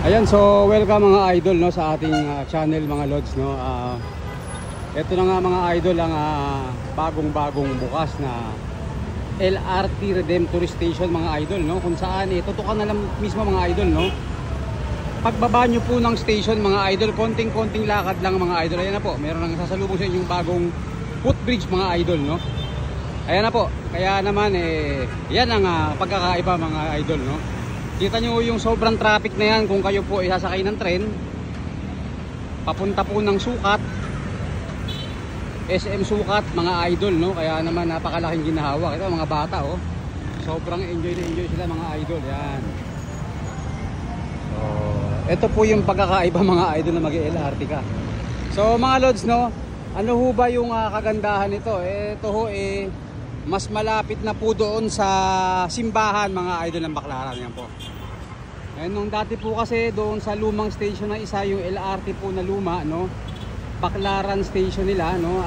Ayan, so welcome mga idol no sa ating channel mga lods no. Ito na nga mga idol ang bagong-bagong bukas na LRT Redemptor Station mga idol no, kung saan tutukan na lang mismo mga idol no. Pagbaba nyo po ng station mga idol, konting-konting lakad lang mga idol. Ayan na po, meron nang sasalubong sa inyong bagong footbridge mga idol no. Ayan na po, kaya naman yan ang pagkakaiba mga idol no. Kita nyo yung sobrang traffic na yan kung kayo po isasakay ng tren papunta po ng Sukat, SM Sukat mga idol no. Kaya naman napakalaking ginahawak. Ito mga bata oh, sobrang enjoy na enjoy sila mga idol. Yan, so ito po yung pagkakaiba mga idol na mag-LRT ka. So mga lods no, ano ho ba yung kagandahan nito? Ito ho mas malapit na po doon sa simbahan mga idol ng Baclaran. Yan po. Nung dati po kasi doon sa lumang station na isa, yung LRT po na luma no, Baclaran station nila no,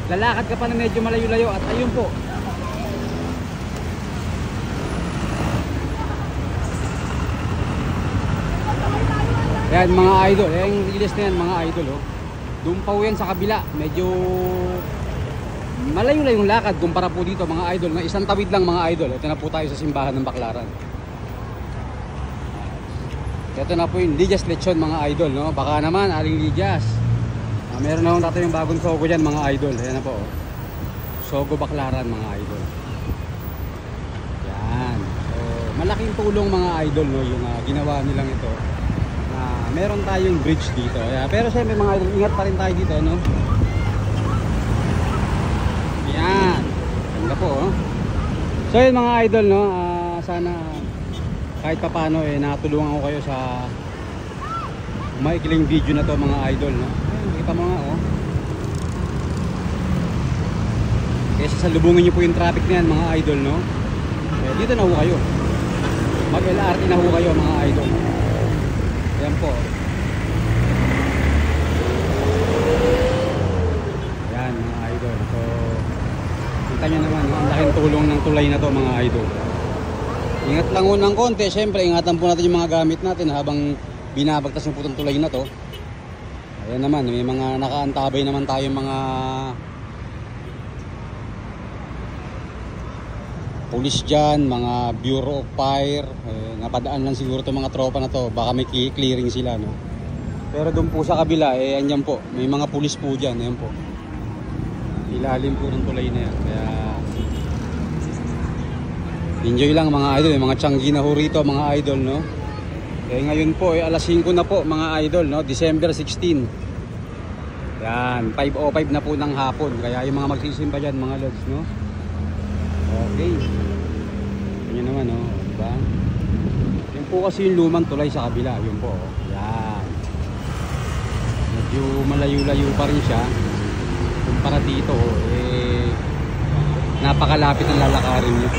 lalakad ka pa na medyo malayo-layo at ayun po. Yan mga idol, yung release na yan mga idol oh. Doon pa yan sa kabila, medyo malayo-layo yung lakad kumpara po dito mga idol, na isang tawid lang mga idol. Ito na po tayo sa simbahan ng Baclaran. Ito na po yung Lidias Lechon mga idol no. Baka naman aling Lidias, meron na akong dati yung bagong Sogo dyan mga idol. Ayan na po oh. Sogo Baclaran mga idol. Yan, so malaking tulong mga idol no, yung ginawa nilang ito na meron tayong bridge dito. Pero siyempre mga idol, ingat pa rin tayo dito no. Yan, ganda po oh. So yun mga idol no, sana kahit pa paano natulungan ko kayo sa maikling video na to mga idol no. Ayun, kita mo nga oh. Kesa salubungin nyo po yung traffic na yan mga idol no, dito na ho kayo, mag LRT na ho kayo mga idol. Yan po. Yan mga idol. So kita nyo naman ang laking tulong ng tulay na to mga idol. Ingat lang ng konti, syempre ingatan po natin yung mga gamit natin habang binabagtas yung putong tulay na to. Ayan naman, may mga nakaantabay naman tayo mga police dyan, mga Bureau of Fire. Napadaan lang siguro itong mga tropa na to, baka may clearing sila no. Pero doon po sa kabila andyan po, may mga police po dyan. Ayan po, ilalim po ng tulay na yan. Kaya enjoy lang mga idol, may mga tiyanggi na ho rito mga idol no. Kaya ngayon po alas 5 na po mga idol no, December 16. Yan, 5:05 na po ng hapon. Kaya yung mga magsisimba dyan mga lods no. Okay, yun naman no, diba? Yun po kasi yung lumang tulay sa kabila. Yun po oh. Yan, medyo malayo-layo pa rin siya kumpara dito napakalapit ng lalakarin nyo.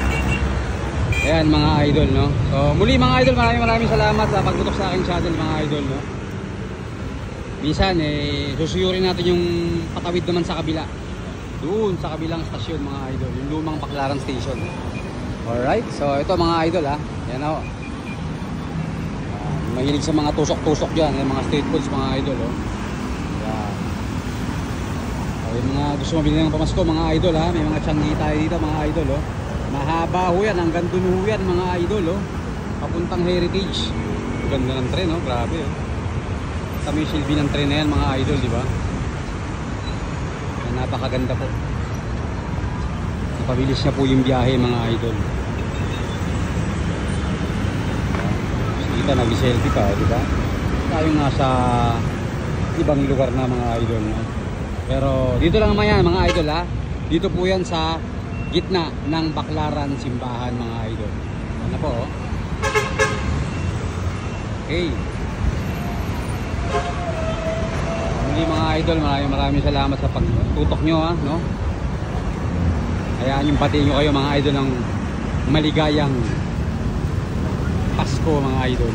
Ayan mga idol no. So muli mga idol, maraming salamat sa pagtutok sa aking channel mga idol no. Minsan susuyurin natin yung patawid naman sa kabila, doon sa kabilang stasyon mga idol, yung lumang Baclaran station. Alright, so ito mga idol yan o. Mahilig sa mga tusok-tusok dyan, yung mga street foods mga idol oh. Yan. Yung mga gusto mabili ng pamasko mga idol may mga tiyanggi tayo dito mga idol oh. Mahaba ho yan, hanggang dun ho yan mga idol oh. Papuntang Heritage. Ganda ng tren oh, grabe oh. Kami silbi ng tren na yan mga idol, di ba? Napakaganda po. Napabilis na po yung biyahe mga idol. Kita nag-selfie pa, di ba? Tayong nasa ibang lugar na mga idol no? Pero dito lang naman yan mga idol dito po yan sa gitna ng Baclaran simbahan mga idol. Ano po oh. Okay, muli mga idol, maraming salamat sa pagtutok nyo no. Hayaan yung batiin nyo kayo mga idol ng maligayang Pasko mga idol.